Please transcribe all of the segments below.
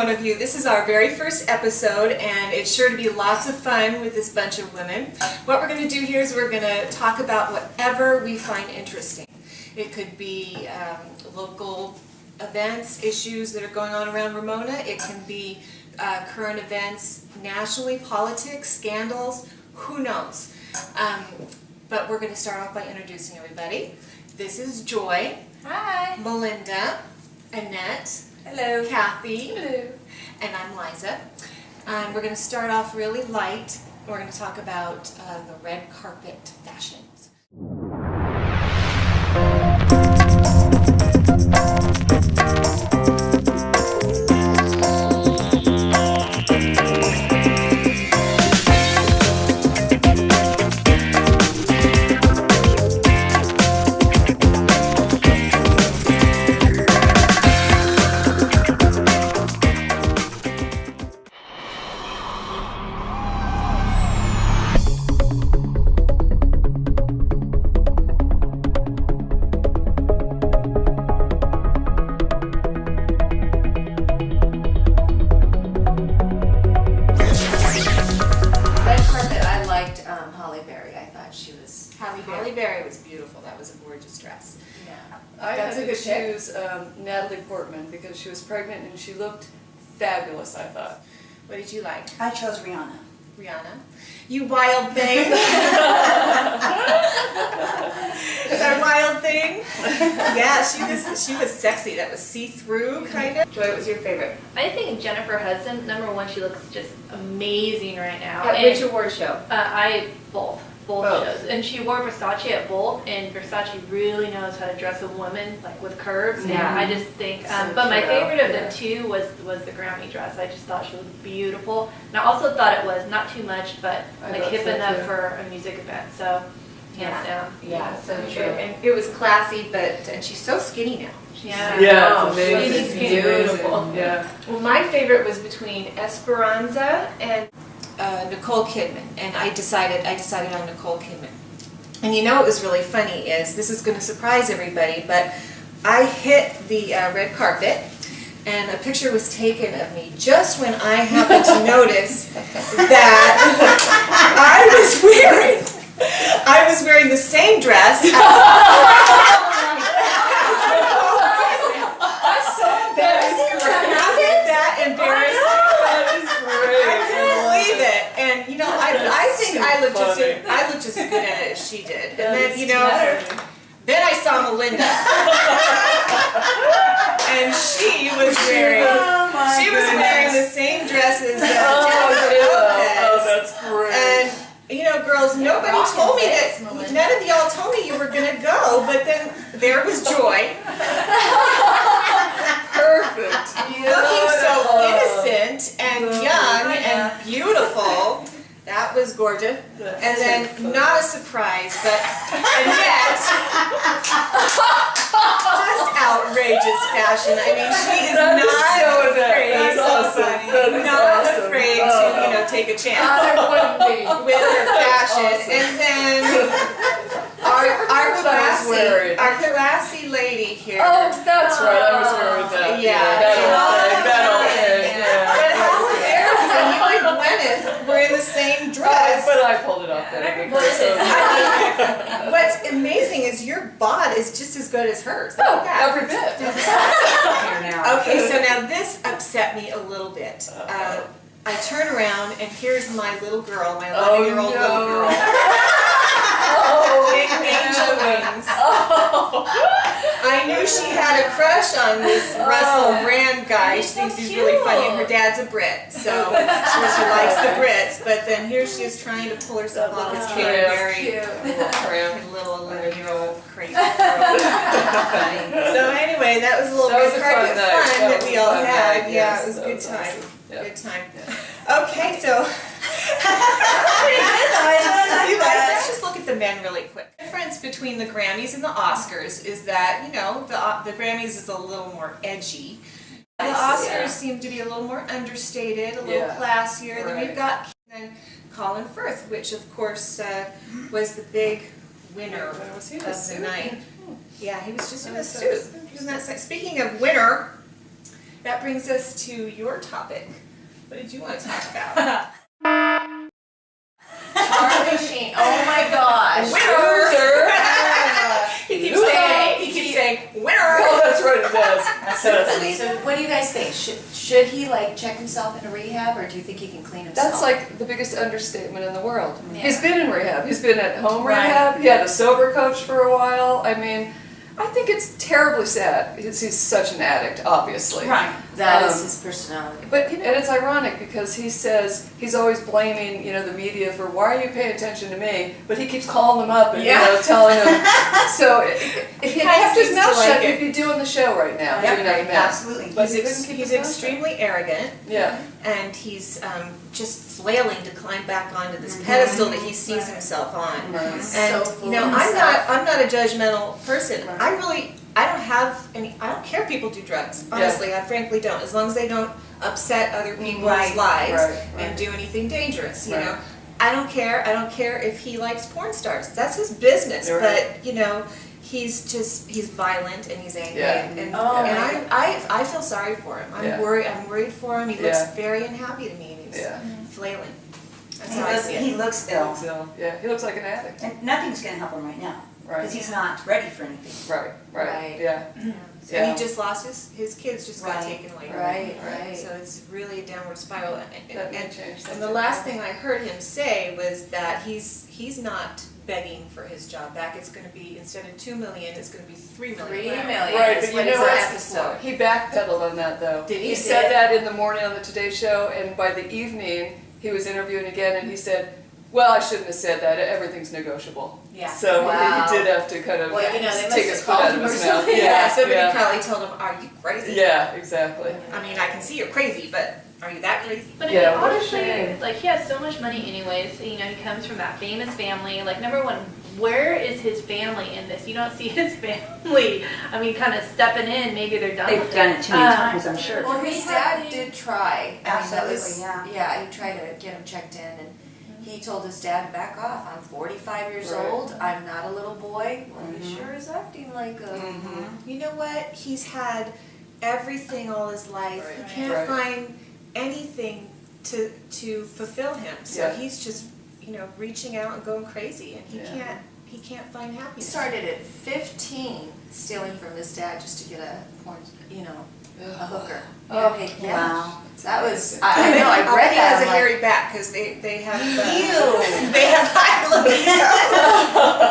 Ramona View. This is our very first episode, and it's sure to be lots of fun with this bunch of women. What we're going to do here is we're going to talk about whatever we find interesting. It could be local events, issues that are going on around Ramona. It can be current events, nationally, politics, scandals, who knows. But we're going to start off by introducing everybody. This is Joy. Hi. Melinda. Annette. Hello. Kathy. Hello. And I'm Liza. And we're going to start off really light. We're going to talk about the red carpet fashions. Halle Berry was beautiful. That was a gorgeous dress. Yeah. I had That's a to good pick. choose Natalie Portman because she was pregnant and she looked fabulous, I thought. What did you like? I chose Rihanna. Rihanna? You wild thing! Is that a wild thing? Yeah, she was sexy. That was see-through, kind of. Joy, what was your favorite? I think Jennifer Hudson, number one, she looks just amazing right now. At which award show? Both shows. And she wore Versace at both, and Versace really knows how to dress a woman, like with curves. Yeah. And I just think, but my favorite of the two was the Grammy dress. I just thought she looked beautiful. And I also thought it was not too much, but like hip enough for a music event. So, hands down. Yeah, so true. And it was classy, and she's so skinny now. Yeah, it's amazing. Skinny, beautiful. Yeah. Well, my favorite was between Esperanza and Nicole Kidman, and I decided on Nicole Kidman. And you know what was really funny is, this is going to surprise everybody, but I hit the red carpet, and a picture was taken of me just when I happened to notice that I was wearing the same dress as I looked just as good at it as she did. And then, then I saw Melinda. And she was wearing the same dress as Jennifer Lopez. Oh, that's great. And, girls, nobody told me that, none of y'all told me you were going to go, but then there was Joy. Perfect. Looking so innocent and young and beautiful. That was gorgeous. And then, not a surprise, and yet, just outrageous fashion. I mean, she is not afraid to, take a chance with her fashion. And then, our classy lady here. Oh, that's right. I was wearing that. That old thing. But how embarrassing! You and Gwyneth were in the same dress. But I pulled it off there. What's amazing is your bod is just as good as hers. Oh, every bit. Okay, so now this upset me a little bit. I turn around and here's my little girl, my 11-year-old little girl. Big angel wings. I knew she had a crush on this Russell Brand guy. She thinks he's really funny, and her dad's a Brit, so she likes the Brits. But then here she is trying to pull herself off as Katy Perry, little 11-year-old crazy girl. So anyway, that was a little red carpet fun that we all had. Yeah, it was a good time. Good time. Okay, so. Let's just look at the men really quick. The difference between the Grammys and the Oscars is that, the Grammys is a little more edgy. The Oscars seem to be a little more understated, a little classier. Then we've got Colin Firth, which of course was the big winner of the night. Yeah, he was just in a suit. Isn't that Speaking of winner, that brings us to your topic. What did you want to talk about? Charlie Sheen. Oh my gosh. Winner! He keeps saying, winner! Oh, that's right, it does. So what do you guys think? Should he like check himself into rehab, or do you think he can clean himself? That's like the biggest understatement in the world. Yeah. He's been in rehab. He's been at home Right. rehab. He had a sober coach for a while. I mean, I think it's terribly sad. He's such an addict, obviously. Right. That is his personality. But and it's ironic because he says he's always blaming the media for why are you paying attention to me, but he keeps calling them up and telling them. So if he had kept his mouth shut, he'd be doing the show right now. Yeah, doing that mess. absolutely. But He's extremely arrogant. Yeah. And he's just flailing to climb back onto this pedestal that he sees himself on. Right. And So full of I'm himself. not a judgmental person. Right. I don't care if people do drugs. Honestly, I frankly don't. As long as they don't upset other people's lives Right. and do anything dangerous, Right. I don't care. I don't care if he likes porn stars. That's his business. Right. But he's violent and he's angry Yeah. and I feel sorry for him. I'm worried for him. He looks very unhappy to me and he's flailing. That's how I see it. He looks ill, So he looks like an addict. and nothing's going to help him right now Right. because he's not ready for anything. Right. Right. Yeah. And he just lost his kids just got Right. taken away. Right. So it's really a downward spiral. That may change And the last thing I heard him say was that he's not begging for his job back. It's going to be, instead of $2 million, it's going to be $3 million. $3 million. Right, is but what you know he's what? asking for. He backpedaled on that though. Did he? He said that in the morning on the Today Show, and by the evening he was interviewing again, and he said, "Well, I shouldn't have said that. Everything's negotiable." Yeah. So Wow. he did have to kind of Well, they must take have his foot called out of him or his mouth. something. Yeah, somebody yeah. probably told him, "Are you crazy?" Yeah, exactly. I mean, I can see you're crazy, but are you that crazy? But Yeah, I mean, what a honestly, shame. like he has so much money anyways. He comes from that famous family. Like number one, where is his family in this? You don't see his family. I mean, kind of stepping in. Maybe they're done. They've with done it. it too many times, I'm sure. Well, his dad did try. Absolutely, Yeah, he tried to get him checked in, and he told his dad to back off. I'm 45 years Right. old. I'm not a little boy. Well, he sure is acting like a. You know what? He's had everything all his life. Right. He can't Right. find anything to fulfill him. So Yeah. he's just reaching out and going crazy, and he can't find He happiness. started at 15 stealing from his dad just to get a porn, a hooker. Oh, Yeah. Wow. That was, I know, I read He that. has a I'm like, hairy back because they have Ew. they have high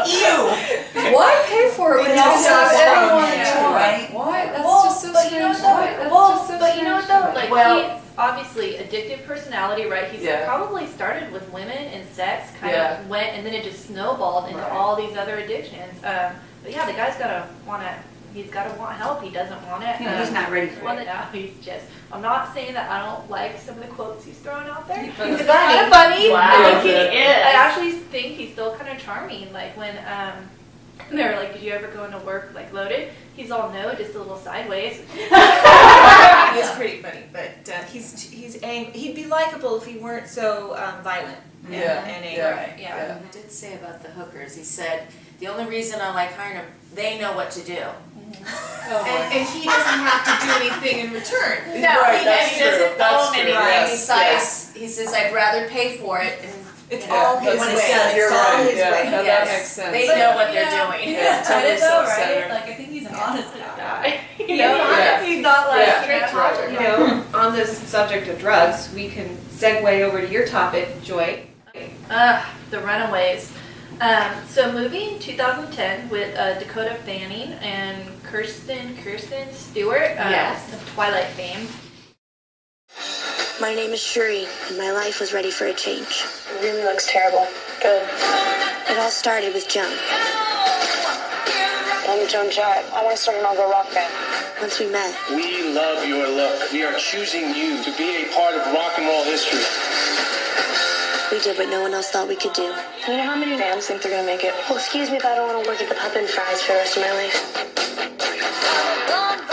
Ew. Why pay for it when It you all can have sounds anyone wrong, you yeah, want? right? Why? That's Well, just so but strange. you know what Why? though? That's Well, just so but you know what strange. though? Like Well- he's obviously addictive personality, right? He's Yeah. probably started with women and sex, kind Yeah. of went, and then it just snowballed into Right. all these other addictions. But yeah, the guy's he's gotta want help. He doesn't want it. He's not ready for Well, it. no, he's just. I'm not saying that I don't like some of the quotes he's throwing out there. He's He's funny. kind of funny. Wow. I think He is. I actually think he's still kind of charming. Like when they were like, "Did you ever go into work like loaded?" He's all no, just a little sideways. He is pretty funny, but he's angry. He'd be likable if he weren't so violent and angry. Yeah. He did say about the hookers, he said, the only reason I like hiring them, they know what to do. And he doesn't have to do anything in return. No, Right, he that's doesn't true, that's own true, anything. yes, He says, I'd rather pay for it. And It's Yeah, all his when way. it's done, You're It's all right, his yeah. way. Now that Yes, makes sense. they know what they're doing. Yeah, totally self-centered. Like I think he's an honest guy. Yeah. He's not like Yeah. straight talker. You know, on this subject of drugs, we can segue over to your topic, Joy. The Runaways. So movie in 2010 with Dakota Fanning and Kirsten Stewart, Yes. of Twilight fame. My name is Shuri, and my life was ready for a change. It really looks terrible. Good. It all started with Joan. I'm Joan Jett. I want to start an all-girl rock band. Once we met, We love your look. We are choosing you to be a part of rock and roll history. we did what no one else thought we could do. You know how many bands think they're going to make it? Oh, excuse me, but I don't want to work at the Pub and Fries for the rest of my life.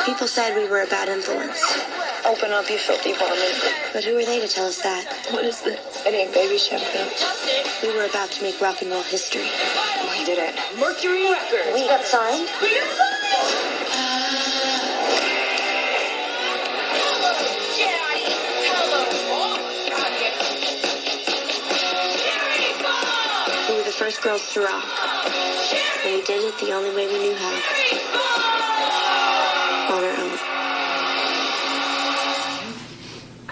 People said we were a bad influence. Open up, you filthy varmint. But who are they to tell us that? What is this? It ain't baby shampoo. We were about to make rock and roll history. We did it. Mercury Records! We got signed? first girls to rock. And we did it the only way we knew how. On our own.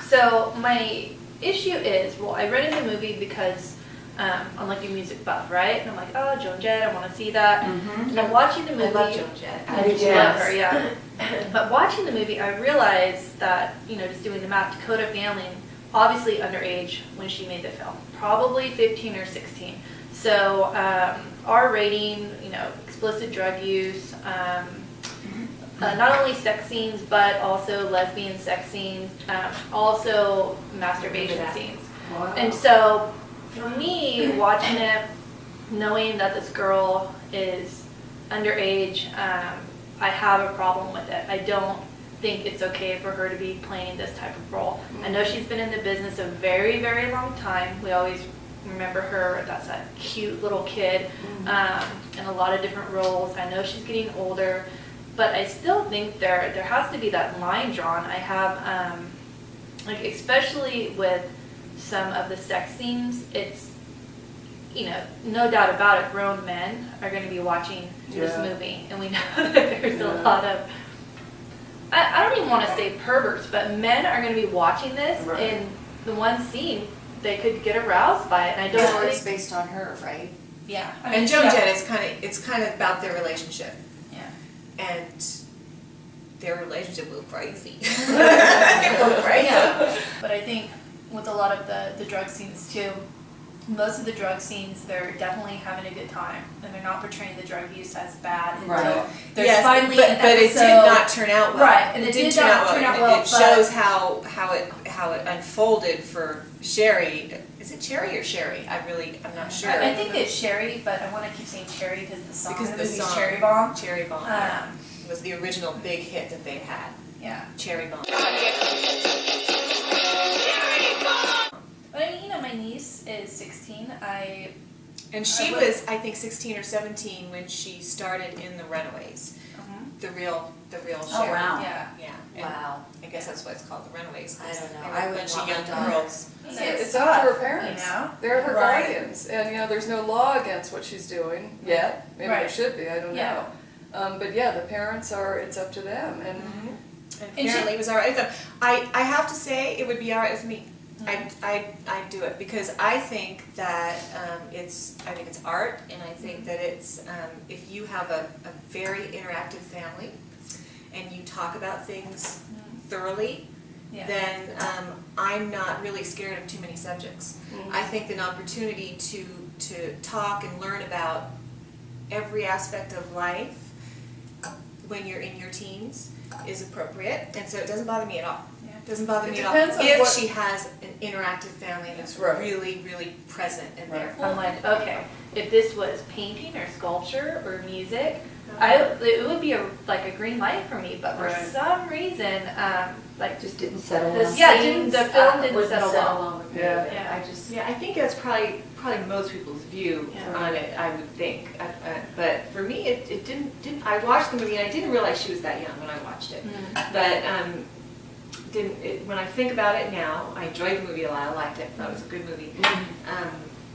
So my issue is, well, I rented the movie because I'm like a music buff, right? And I'm like, oh, Joan Jett, I want to see that. And I'm watching the movie. I love Joan Jett. I do love her, yeah. But watching the movie, I realized that, just doing the math, Dakota Fanning, obviously underage when she made the film, probably 15 or 16. So R rating, explicit drug use, not only sex scenes, but also lesbian sex scenes, also masturbation scenes. Wow. And so for me, watching it, knowing that this girl is underage, I have a problem with it. I don't think it's okay for her to be playing this type of role. I know she's been in the business a very, very long time. We always remember her, that's that cute little kid, in a lot of different roles. I know she's getting older, but I still think there has to be that line drawn. I have, especially with some of the sex scenes, it's, no doubt about it, grown men are going to be watching this movie, and we know that there's a lot of, I don't even want to say perverts, but men are going to be watching this, and the one scene, they could get aroused by it, and I don't think it's based on her, right? Yeah. And Joan Jett is it's kind of about their relationship. Yeah. And their relationship will crazy. Yeah. But I think with a lot of the drug scenes too, most of the drug scenes, they're definitely having a good time, and they're not portraying the drug use as bad until there's Yes, finally but an it episode. did not turn out well. Right, and it it didn't did not turn out well. It shows how it unfolded for Sherry. Is it Cherry or Sherry? I'm not sure. I think it's Sherry, but I want to keep saying Cherry because the song Because in the the movie song, Cherry Bomb. Cherry Bomb was the original big hit that they had. Yeah. Cherry Bomb. But I mean, my niece is 16. And she was, I think, 16 or 17 when she started in the Runaways. The real Sherry. Oh, wow. Yeah. Yeah. And Wow. I guess that's why it's called the Runaways. I don't know. They were I a would bunch want of my young daughter. girls. It's up to her parents. They're her Right. guardians, and there's no law against what she's doing yet. Maybe there Right. should be. I don't Yeah. know. But yeah, the parents are. It's up to them, and And apparently it was all right with them. I have to say it would be all right with me. I'd do it because I think that it's art, and I think that it's if you have a very interactive family and you talk about things thoroughly, then I'm not really scared of too many subjects. I think an opportunity to talk and learn about every aspect of life when you're in your teens is appropriate, and so it doesn't bother me at all. It doesn't bother me at all depends on if what- she has an interactive family that's really, really present in there. I'm like, okay, if this was painting or sculpture or music, it would be a green light for me. But for some reason, Just didn't settle the well. film didn't Wouldn't settle well. with me. Yeah. I think that's probably most people's view on it. I would think, but for me, it didn't. I watched the movie and I didn't realize she was that young when I watched it. But when I think about it now, I enjoyed the movie a lot. I liked it. I thought it was a good movie.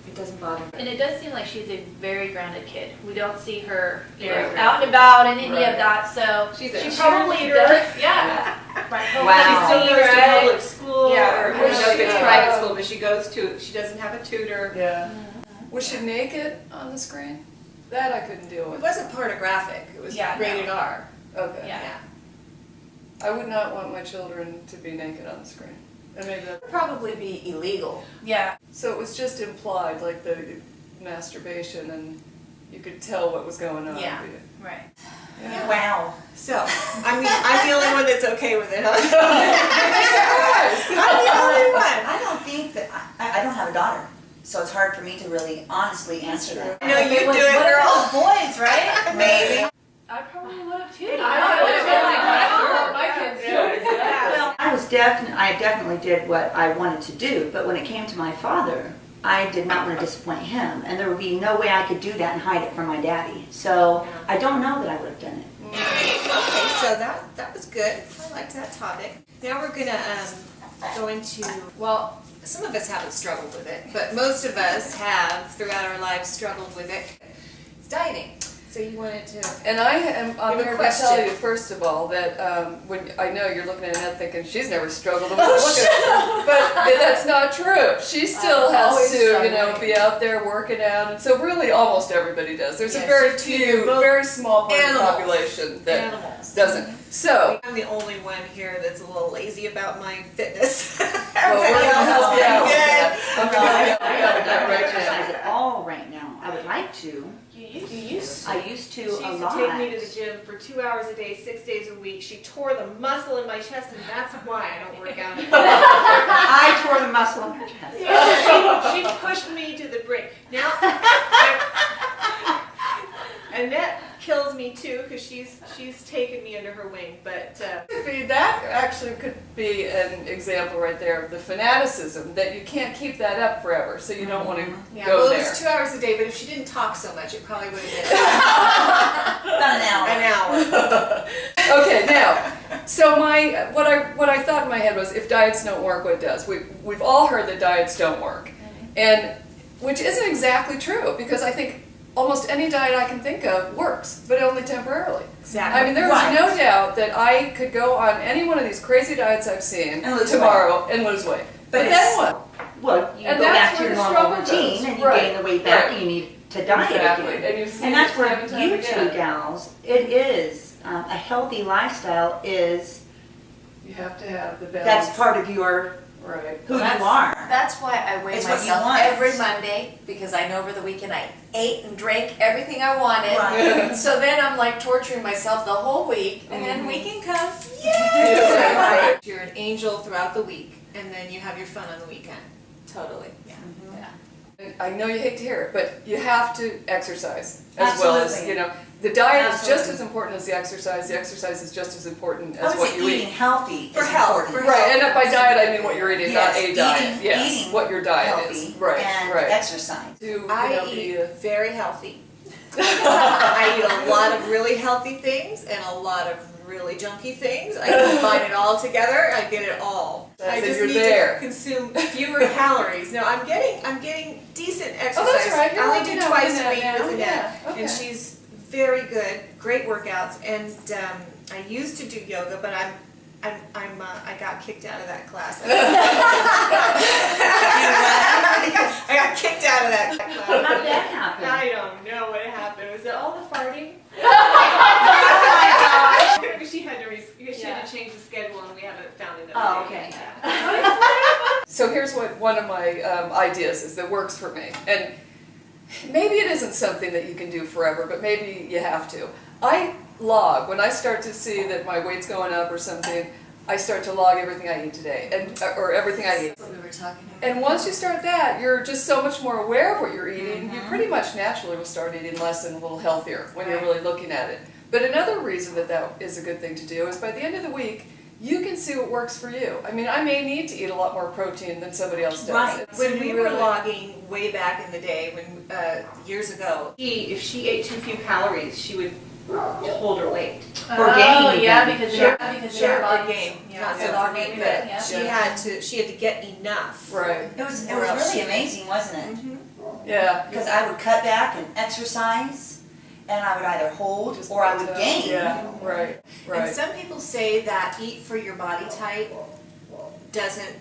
It doesn't bother me. And it does seem like she's a very grounded kid. We don't see her Very out and about and any of that, so She's she a probably cheerleader. does. Yeah. Right. Wow. She still goes to Right. public school, Yeah. or I don't know if it's private school, but she goes to. She doesn't have a tutor. yeah. Was she naked on the screen? That I couldn't deal It with. wasn't pornographic. It was rated R. Okay. Yeah. I would not want my children to be naked on the screen. And maybe that. Would probably be illegal. Yeah. So it was just implied, like the masturbation, and you could tell what was going on. Yeah. Right. Yeah. Wow. So, I'm the only one that's okay with it, huh? I'm the only one. I don't think that, I don't have a daughter, so it's hard for me to really honestly answer that. No, you do What it, if it girl. was boys, right? Maybe. I probably would have too. I would have been like, wow. my kids do. Well, I definitely did what I wanted to do, but when it came to my father, I did not want to disappoint him, and there would be no way I could do that and hide it from my daddy. So I don't know that I would have done it. Okay, so that was good. I liked that topic. Now we're gonna go into, well, some of us haven't struggled with it, but most of us have throughout our lives struggled with it. It's dieting. So you wanted to. And I'm have a here to question. tell you, first of all, that when I know you're looking at Annette thinking she's never struggled with it, but that's not true. She still has always to, be out there working out, and so really almost everybody does. There's a Yes, very you few, do. Both very small part of the animals. population that Animals. doesn't. So, I'm the only one here that's a little lazy about my fitness. well, Everybody we're gonna else help is you out with pretty that. good. I'm gonna help you I out don't with that right exercise now. at all right now. I would like to. You used I used to She a used to lot. take me to the gym for 2 hours a day, 6 days a week. She tore the muscle in my chest, and that's why I don't work out anymore. I tore the muscle in her chest. She pushed me to the brink. Now, Annette kills me too because she's taken me under her wing. But That actually could be an example right there of the fanaticism, that you can't keep that up forever, so you don't want to Yeah, go well, there. it was 2 hours a day, but if she didn't talk so much, it probably would have been About an hour. an hour. Okay, now, so what I thought in my head was, if diets don't work, what does? We've all heard that diets don't work, and which isn't exactly true, because I think almost any diet I can think of works, but only temporarily. Exactly. I mean, there is no doubt that I could go on any one of these crazy diets I've seen And lose tomorrow and lose weight. But then what? Well, you And go that's back to where your the normal struggle routine goes. and you Right. gain the weight back Right. and you need to diet Exactly. again. And you've seen And that's it where time and time you again. two gals, it is, a healthy lifestyle is, You have to have the balance. that's part of your, Right. who you are. That's why I weigh It's what you myself want. every Monday, because I know over the weekend I ate and drank everything I wanted. Right. So then I'm like torturing myself the whole week, and then weekend comes, yay! Yeah, right. You're an angel throughout the week, and then you have your fun on the weekend. Totally. Yeah. I know you hate to hear it, but you have to exercise as well as, Absolutely. the diet is just Absolutely. as important as the exercise is just as important I as would what say you eating eat. healthy For is health, important. for Right, and by diet I mean what you're eating, not Yes, a diet. eating- Yes, eating what your diet healthy is. Right, and right. exercise. To, I be eat very healthy. I eat a lot of really healthy things and a lot of really junky things. I combine it all together. I get it all. I So just you're need there. to consume fewer calories. No, I'm getting decent exercise. Oh, that's right. You're I only working do out twice with a Annette week now. with Annette, Yeah, okay. and she's very good. Great workouts, and I used to do yoga, but I got kicked out of that class. I got kicked out of that class. How did that happen? I don't know what happened. Was it all the farting? She had to change the schedule, and we haven't found another. Oh, day. okay. So here's what one of my ideas is that works for me. And maybe it isn't something that you can do forever, but maybe you have to. I log, when I start to see that my weight's going up or something, I start to log everything I eat today, or everything I eat. That's what we were talking about. And once you start that, you're just so much more aware of what you're eating. You pretty much naturally will start eating less and a little healthier when you're really looking at it. But another reason that is a good thing to do is by the end of the week, you can see what works for you. I mean, I may need to eat a lot more protein than somebody else does. Right. When we were logging way back in the day, years ago, If she ate too few calories, she would hold her weight. Or gain yeah, even. because Sure. because Sure, your or body. gain. Yeah, Not so yeah. for me, Yeah. but she had to get enough. Right. It was Or else really she- amazing, wasn't it? Yeah. Because I would cut back and exercise, and I would either hold or I would gain. Yeah, right, And right. some people say that eat for your body type doesn't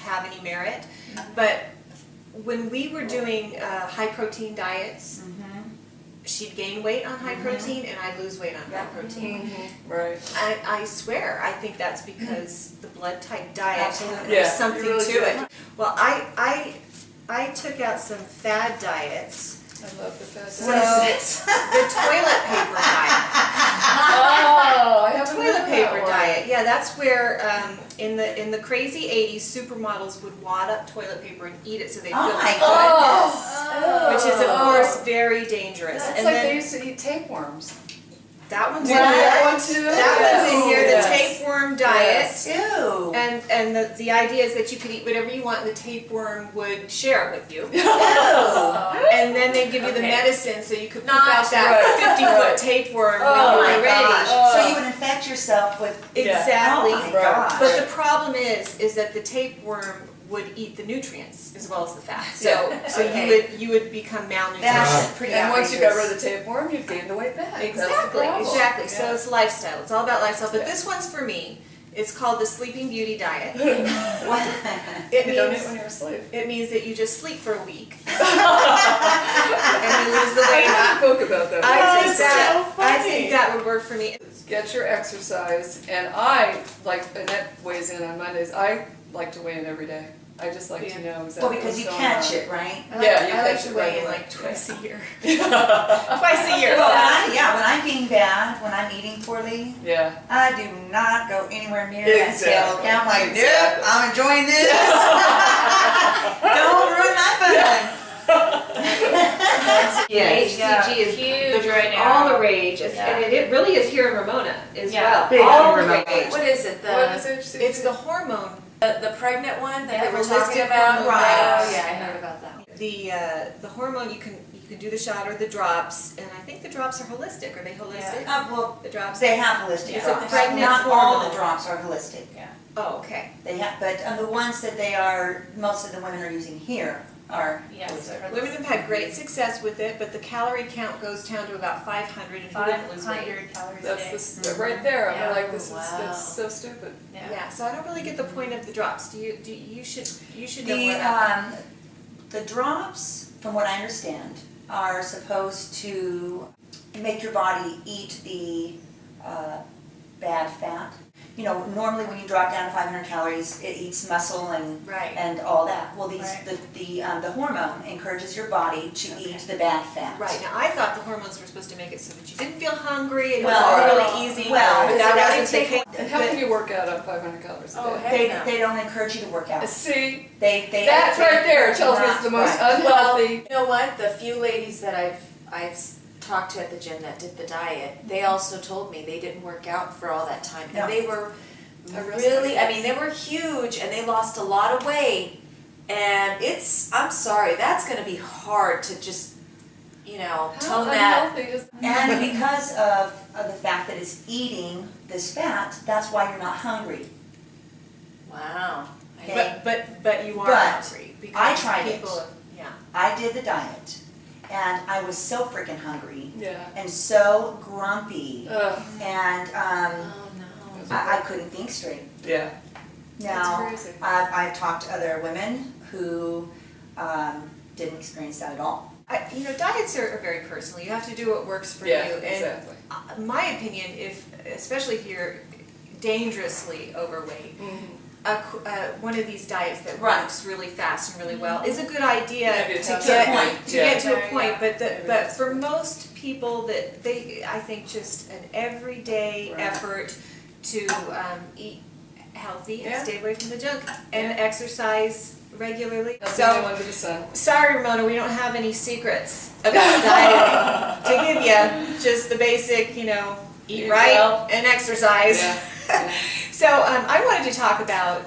have any merit, but when we were doing high protein diets, she'd gain weight on high protein and I'd lose weight on high protein. Right. I swear, I think that's because the blood type diet, Absolutely. there's Yeah, something you're really to good. it. Well, I took out some fad diets. I love the fat. So, the toilet paper diet. Oh, I haven't Toilet heard paper that one. diet. Yeah, that's where in the crazy 80s, supermodels would wad up toilet paper and eat it so they feel Oh my Oh, which is of course very dangerous. That's and like then they used to eat tapeworms. that one's Yeah, in that here. one too. That one's in here. The Yes. tapeworm diet. it. Ew. And the idea is that you could eat whatever you want and the tapeworm would share it with you. And then they give you the medicine so you could poop out that 50-foot tapeworm when you're ready. So you would infect yourself with... Exactly. Oh my gosh. But the problem is that the tapeworm would eat the nutrients as well as the fat. So you would become malnourished. That's pretty And once you got rid outrageous. of the tapeworm, you'd gain the weight back. Exactly, exactly. So Yeah. it's lifestyle. It's all about lifestyle. But this one's for me. It's called the Sleeping Beauty Diet. What? You don't eat when you're asleep. It means that you just sleep for a week. And you lose the I weight. have a book about that. I think that would work for me. Get your exercise, and I, like Annette weighs in on Mondays, I like to weigh in every day. I just like to know exactly Well, because what's you going catch on. it, right? Yeah, you I like catch to it weigh right in away. like twice a year. Twice a year. Well, when I'm being bad, when I'm eating poorly, Yeah. I do not go anywhere near that scale. Exactly. I'm like, nope, Exactly. I'm enjoying this. Don't ruin my fun. Yes, HCG is huge right now. all the rage, and it really is here in Ramona as well. Big All in the Ramona. rage. What is it, What is the, HCG? It's the hormone. the pregnant one that Yeah, they were holistic talking about? hormone. Right. Right. Oh, yeah, I heard about that. The hormone you can do the shot or the drops, and I think the drops are holistic. Are they holistic? Well, The drops. they have holistic It's a drops. pregnant Not all of hormone. the drops are holistic. Oh, okay. They have, but the ones that they are, most of the women are using here are holistic. Women have had great success with it, but the calorie count goes down to about 500 if you wouldn't lose weight. 500 calories a That's day. the, right there. Yeah. I'm like, this is Wow. that's so stupid. Yeah, so I don't really get the point of the drops. You should know The, more about that. the drops, from what I understand, are supposed to make your body eat the bad fat. You know, normally when you drop down to 500 calories, it eats muscle and Right. and all that. Well, these Right. the hormone encourages your body to eat the bad fat. Right, now I thought the hormones were supposed to make it so that you didn't feel hungry and it Well, was all really easy. well, but that does it wasn't the really case. And how can you work out on 500 calories a Oh, day? heck They, no. they don't encourage you to work out. See, They that's right there tells me it's the most Right. unhealthy. You know what? The few ladies that I've talked to at the gym that did the diet, they also told me they didn't work out for all that time. No. And they were Aggressive. really, I mean, they were huge and they lost a lot of weight. And I'm sorry, that's gonna be hard to just, How tone that. unhealthy is And because of the fact that it's eating this fat, that's why you're not hungry. Wow. Okay. But you are But hungry because I tried it. people, yeah. I did the diet, and I was so freaking hungry Yeah. and so grumpy, Ugh. and Oh no. I couldn't think straight. Yeah. Now, That's crazy. I've talked to other women who didn't experience that at all. Diets are very personal. You have to do what works for Yeah, you. And exactly. my opinion, especially if you're dangerously overweight, one of these diets that Right. works really fast and really well is a good idea Maybe to it has a get point. to Yeah. get to a point. Maybe But that's for most people, I think just an everyday Right. effort to eat healthy and Yeah. stay away from the junk and exercise regularly. That's So. the only one to the sun. Sorry, Ramona, we don't have any secrets about dieting to give you. Just the basic, eat Eat right well. and exercise. Yeah. So I wanted to talk about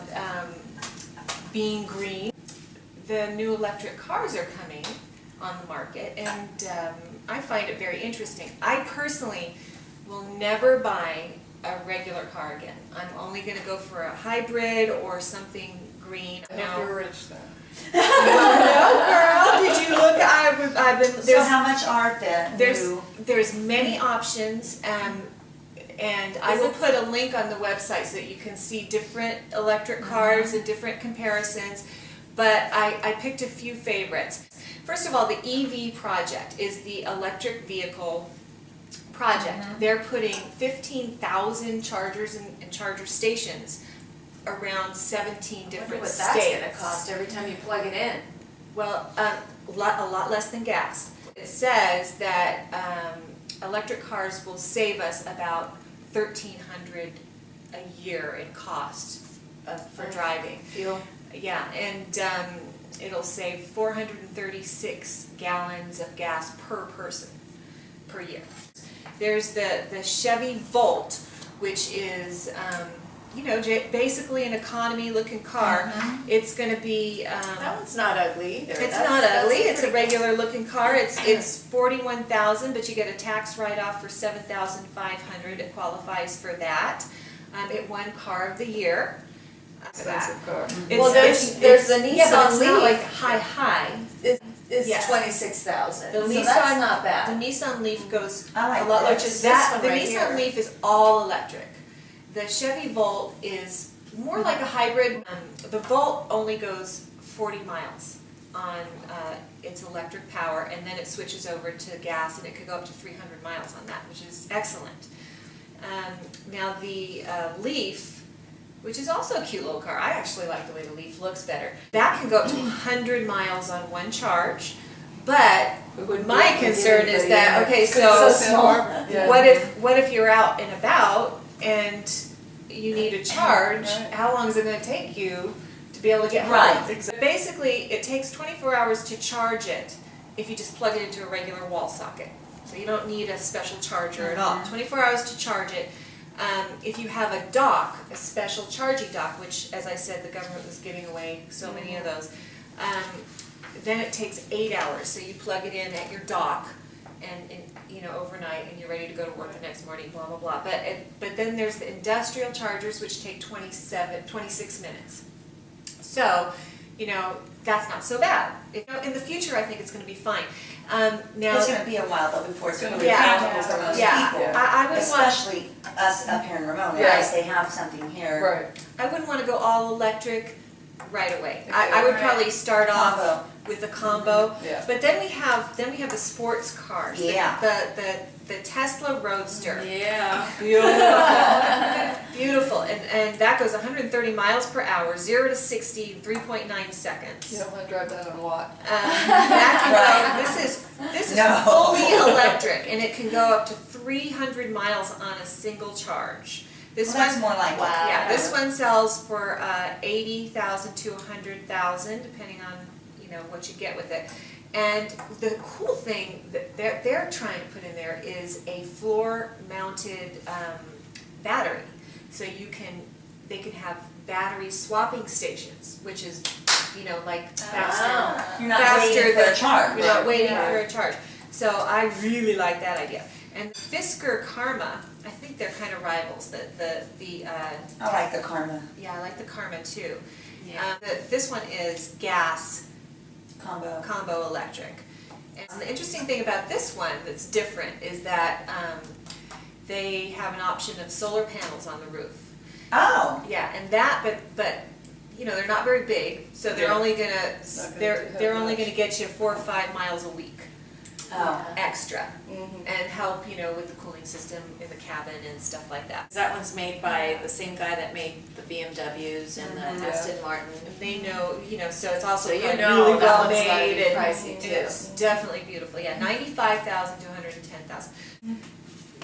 being green. The new electric cars are coming on the market, and I find it very interesting. I personally will never buy a regular car again. I'm only going to go for a hybrid or something green. I hope you're rich then. No, girl. Did you look? I've been. So how much are the new? There's many options, and I will put a link on the website so that you can see different electric cars and different comparisons. But I picked a few favorites. First of all, the EV project is the electric vehicle project. They're putting 15,000 chargers and charger stations around 17 I wonder different what states. that's gonna cost every time you plug it in. Well, a lot less than gas. It says that electric cars will save us about $1,300 a year in cost for driving. Fuel. Yeah, and it'll save 436 gallons of gas per person per year. There's the Chevy Volt, which is basically an economy looking car. It's going to be. That one's not ugly either. It's not ugly. It's a regular looking car. It's $41,000, but you get a tax write-off for $7,500. It qualifies for that. It won Car of the Year. Expensive car. Well, there's the Nissan yeah, but it's Leaf. not like high. It's Yes. 26,000. The So Nissan, that's not bad. The Nissan Leaf goes I like a lot, that. which is This one the right Nissan here. Leaf is all electric. The Chevy Volt is more like a hybrid. The Volt only goes 40 miles on its electric power, and then it switches over to gas, and it could go up to 300 miles on that, which is excellent. Now the Leaf, which is also a cute little car. I actually like the way the Leaf looks better. That can go up to 100 miles on one charge, but my concern is that, okay, so what if you're out and about and you need a charge? How long is it going to take you to be able to get home? Right. Basically, it takes 24 hours to charge it if you just plug it into a regular wall socket. So you don't need a special charger at all. 24 hours to charge it. If you have a dock, a special charging dock, which, as I said, the government was giving away so many of those, then it takes 8 hours. So you plug it in at your dock, and overnight, and you're ready to go to work the next morning. Blah blah blah. But then there's the industrial chargers, which take 26 minutes. So, that's not so bad. In the future, I think it's going to be fine. Now It's going to be a while though before it's going to be Yeah. practical for most Yeah. people. I wouldn't want. Especially us up here in Ramona, Yeah. as they have something here. Right. I wouldn't want to go all electric right away. I would probably start off Combo. with a combo. Yeah. But then we have the sports cars. Yeah. The Tesla Roadster. Yeah. Beautiful. Beautiful. And that goes 130 miles per hour, 0 to 60 in 3.9 seconds. You don't want to drive that on a lot. That can go, this is No. fully electric, and it can go up to 300 miles on a single charge. This Well, that's one, more like it. yeah, this one sells for 80,000 to 100,000, depending on what you get with it. And the cool thing that they're trying to put in there is a floor-mounted battery, so they can have battery swapping stations, which is like faster. You're not waiting for a charge. You're not waiting for a charge. So I really like that idea. And Fisker Karma, I think they're kind of rivals. I like the Karma Yeah, I like the Karma too. Yeah. This one is gas combo. electric. And the interesting thing about this one that's different is that they have an option of solar panels on the roof. Oh. Yeah, and that, but they're not very big, so they're only gonna get you 4 or 5 miles a week. Extra, and help with the cooling system in the cabin and stuff like that. That one's made by the same guy that made the BMWs and the Aston Martin. And they know, so it's also So you really know that well one's gotta made be and pricey, too. it's definitely beautiful. Yeah, 95,000 to 110,000.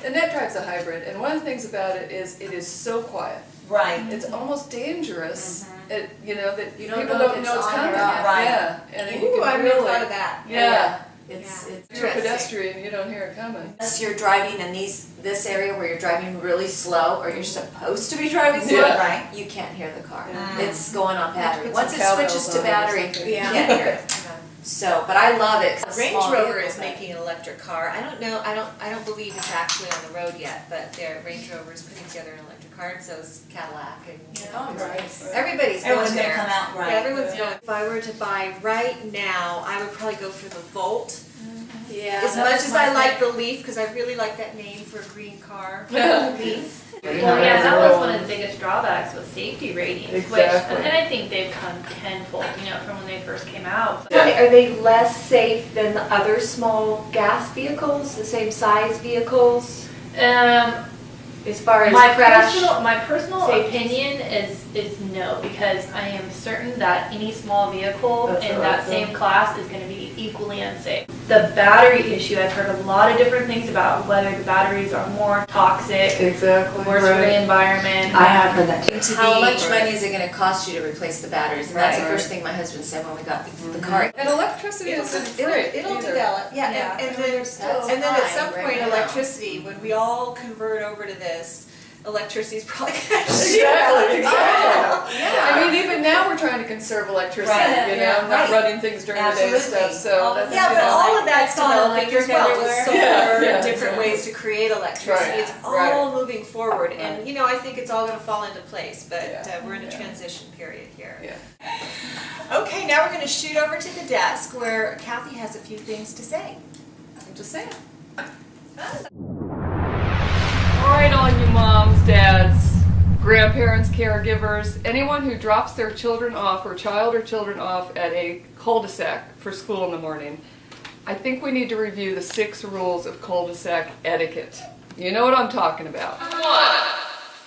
And that drives a hybrid, and one of the things about it is so quiet. Right. It's almost dangerous. That You don't people know don't if know it's it's on coming. or off. Right. Yeah, and you Ooh, can I've really, never thought of that. Yeah, It's Yeah. it's you're a Interesting. pedestrian, you don't hear it coming. Unless you're driving in this area where you're driving really slow, or you're supposed to be driving slow, Yeah. Right. you can't hear the car. Mm. It's going on battery. Put Once some it cowbells switches on to it or battery, something. you Yeah. can't hear it. So, but I love it. 'cause it's a Range small Rover vehicle, is but- making an electric car. I don't know. I don't believe it's actually on the road yet, but their Range Rover is putting together an electric car, and so is Cadillac, and Oh, nice. everybody's Everyone's going gonna there. come out right. Yeah, everyone's going. If I were to buy right now, I would probably go for the Volt. Yeah. As that much was as my I like thing. the Leaf, because I really like that name for a green car. Yeah. Leaf. Well, yeah, that was one of the biggest drawbacks with safety ratings, Exactly. and I think they've come tenfold, from when they first came out. Are they less safe than the other small gas vehicles, the same size vehicles, as far as crash? My personal safety? opinion is no, because I am certain that any small vehicle That's in what that I same thought. class is going to be equally unsafe. The battery issue, I've heard a lot of different things about whether the batteries are more toxic, Exactly. worse for the environment. I have heard that too. How much money is it gonna cost you to replace the batteries? And that's the Right. first thing my husband said when we got the car. And electricity isn't free It'll either. develop, yeah, Yeah. and then That's at some fine right point now. electricity, when we all convert over to this, electricity is probably going to Exactly. Yeah. I mean, even now we're trying to conserve electricity, Right. you know, not Right. running things during the day and Absolutely. stuff, so that's, Yeah, you but know, all of that's It's all developing as electric well with everywhere. solar Yeah, and different exactly. ways to create electricity. Right, It's all right. moving forward, and you know, I think it's all going to fall into place. But Yeah, we're in a yeah. transition period here. Yeah. Okay, now we're going to shoot over to the desk where Kathy has a few things to say. I'm just saying. All right, all you moms, dads, grandparents, caregivers, anyone who drops their children off or child or children off at a cul-de-sac for school in the morning, I think we need to review the 6 rules of cul-de-sac etiquette. You know what I'm talking about. 1.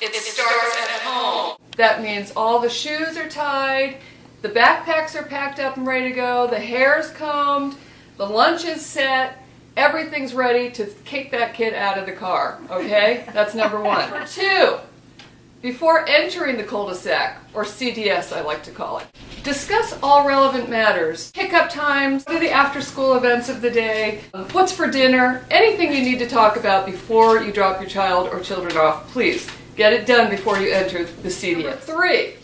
It starts at home. That means all the shoes are tied, the backpacks are packed up and ready to go, the hair's combed, the lunch is set, everything's ready to kick that kid out of the car, okay? That's number 1. Number 2, before entering the cul-de-sac, or CDS I like to call it, discuss all relevant matters. Pickup times, what are the after-school events of the day, what's for dinner, anything you need to talk about before you drop your child or children off, please. Get it done before you enter the CDS. Number 3,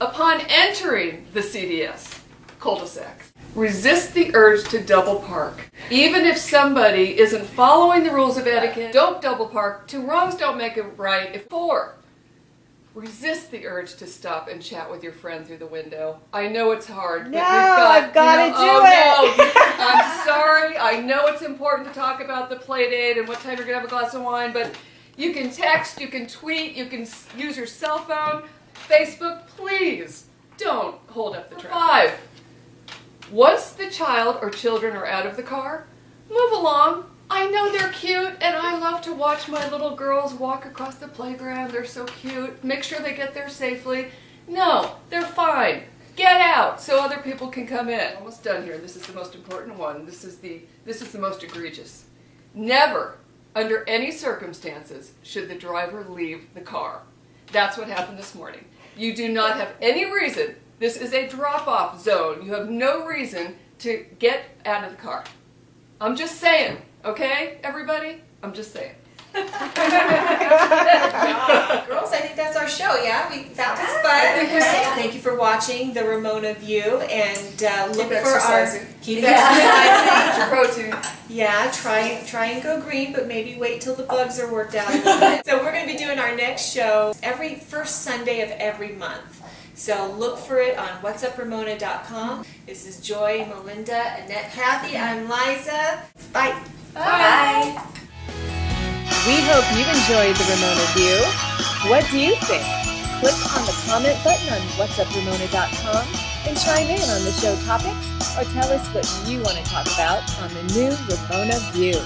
upon entering the CDS, cul-de-sac, resist the urge to double park. Even if somebody isn't following the rules of etiquette, don't double park. 2 wrongs don't make it right. 4, resist the urge to stop and chat with your friend through the window. I know it's hard, but No, we've got, I've gotta do oh, no. I'm sorry. I know it's important to talk about the play date and what time you're gonna have a glass of wine, but you can text, you can tweet, you can use your cell phone, Facebook. Please don't hold up the train. 5. Once the child or children are out of the car, move along. I know they're cute, and I love to watch my little girls walk across the playground. They're so cute. Make sure they get there safely. No, they're fine. Get out so other people can come in. Almost done here. This is the most important one. This is the most egregious. Never, under any circumstances, should the driver leave the car. That's what happened this morning. You do not have any reason. This is a drop-off zone. You have no reason to get out of the car. I'm just saying, okay, everybody? I'm just saying. Girls, I think that's our show. Yeah, that was fun. Thank you for watching the Ramona View, and look for our keep exercising. Protein. Yeah, try and go green, but maybe wait till the bugs are worked out a little bit. So we're going to be doing our next show every first Sunday of every month. So look for it on whatsupramona.com. This is Joy, Melinda, Annette, Kathy. I'm Liza. Bye. Bye. We hope you enjoyed the Ramona View. What do you think? Click on the comment button on whatsupramona.com and chime in on the show topics, or tell us what you want to talk about on the new Ramona View.